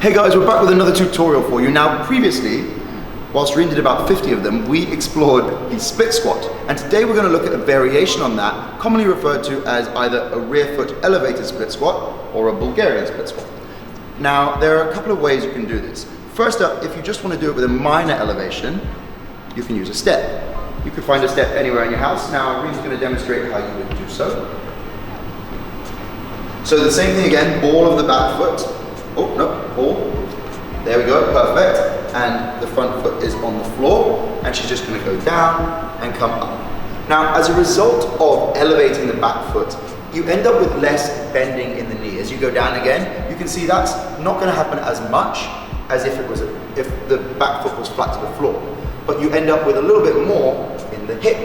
Hey guys, we're back with another tutorial for you. Now previously, whilst Reen did about 50 of them, we explored the split squat. And today we're going to look at a variation on that, commonly referred to as either a rear foot elevated split squat or a Bulgarian split squat. Now, there are a couple of ways you can do this. First up, if you just want to do it with a minor elevation, you can use a step. You can find a step anywhere in your house. Now, Reen's going to demonstrate how you would do so. So the same thing again, ball of the back foot. Oh, no, ball. There we go, perfect. And the front foot is on the floor, and she's just going to go down and come up. Now, as a result of elevating the back foot, you end up with less bending in the knee. As you go down again, you can see that's not going to happen as much as if the back foot was flat to the floor. But you end up with a little bit more in the hip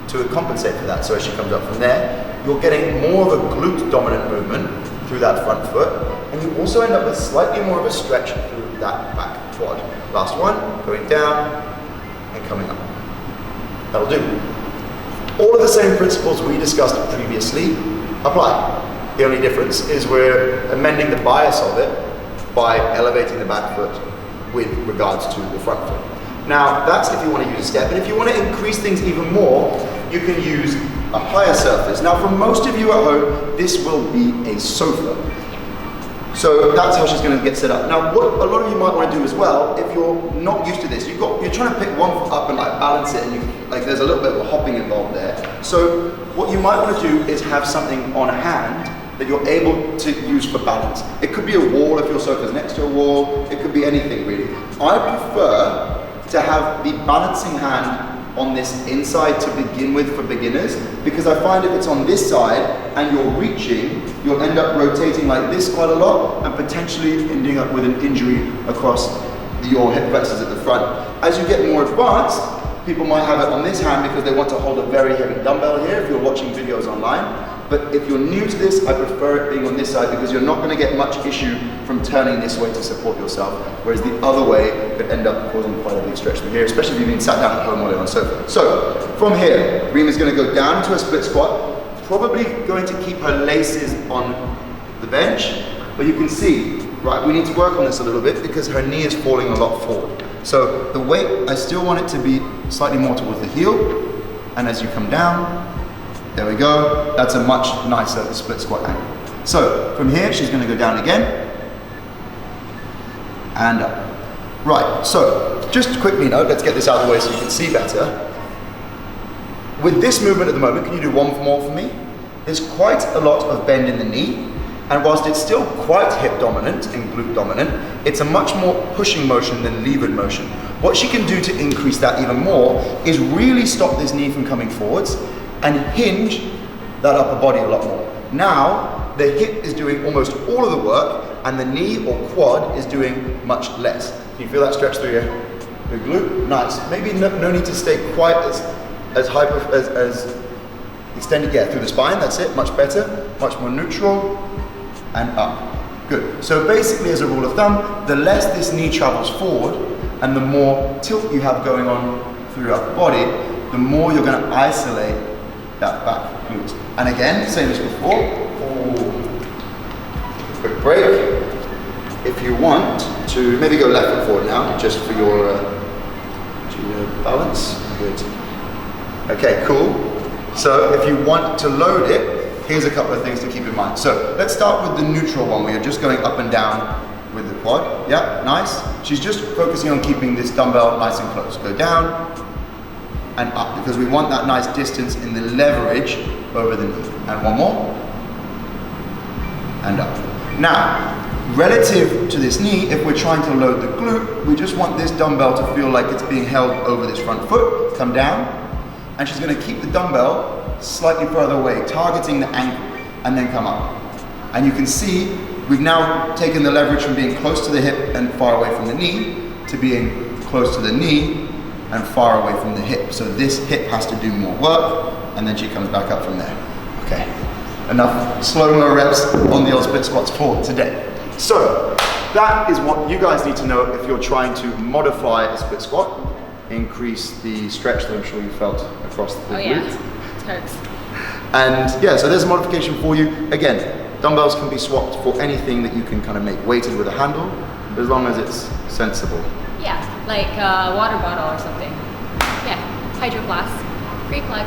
to compensate for that. So as she comes up from there, you're getting more of a glute dominant movement through that front foot, and you also end up with slightly more of a stretch through that back quad. Last one, going down and coming up. That'll do. All of the same principles we discussed previously apply. The only difference is we're amending the bias of it by elevating the back foot with regards to the front foot. Now, that's if you want to use a step, and if you want to increase things even more, you can use a higher surface. Now, for most of you at home, this will be a sofa. So that's how she's going to get set up. Now, what a lot of you might want to do as well, if you're not used to this, you're trying to pick one foot up and like balance it, and there's a little bit of a hopping involved there. So what you might want to do is have something on hand that you're able to use for balance. It could be a wall if your sofa's next to a wall. It could be anything really. I prefer to have the balancing hand on this inside to begin with for beginners, because I find if it's on this side and you're reaching, you'll end up rotating like this quite a lot and potentially ending up with an injury across your hip flexors at the front. As you get more advanced, people might have it on this hand because they want to hold a very heavy dumbbell here if you're watching videos online. But if you're new to this, I prefer it being on this side because you're not going to get much issue from turning this way to support yourself, whereas the other way could end up causing quite a big stretch through here, especially if you've been sat down at home while you're on the sofa. So, from here, Reen is going to go down into a split squat, probably going to keep her laces on the bench, but you can see, right, we need to work on this a little bit because her knee is falling a lot forward. So, the weight, I still want it to be slightly more towards the heel, and as you come down, there we go, that's a much nicer split squat angle. So, from here, she's going to go down again, and up. Right, so, just quickly note, let's get this out of the way so you can see better. With this movement at the moment, can you do one more for me? There's quite a lot of bend in the knee, and whilst it's still quite hip dominant and glute dominant, it's a much more pushing motion than levered motion. What she can do to increase that even more is really stop this knee from coming forwards and hinge that upper body a lot more. Now, the hip is doing almost all of the work, and the knee or quad is doing much less. Can you feel that stretch through your glute? Nice. Maybe no need to stay quite as extended, yeah, through the spine, that's it, much better, much more neutral, and up. Good. So basically, as a rule of thumb, the less this knee travels forward, and the more tilt you have going on through your upper body, the more you're going to isolate that back glute. And again, same as before. Quick break. If you want to maybe go left foot forward now, just for your balance. Good. Okay, cool. So if you want to load it, here's a couple of things to keep in mind. So let's start with the neutral one where you're just going up and down with the quad. Yeah, nice. She's just focusing on keeping this dumbbell nice and close. Go down and up, because we want that nice distance in the leverage over the knee. And one more, and up. Now, relative to this knee, if we're trying to load the glute, we just want this dumbbell to feel like it's being held over this front foot. Come down, and she's going to keep the dumbbell slightly further away, targeting the ankle, and then come up. And you can see, we've now taken the leverage from being close to the hip and far away from the knee, to being close to the knee and far away from the hip. So this hip has to do more work, and then she comes back up from there. Okay, enough slow-mo reps on the old split squats for today. So that is what you guys need to know if you're trying to modify a split squat, increase the stretch that I'm sure you felt across the glute. Yeah, totes. And yeah, so there's a modification for you. Again, dumbbells can be swapped for anything that you can kind of make weighted with a handle, as long as it's sensible. Yeah, like a water bottle or something. Yeah, hydro flask, free plug.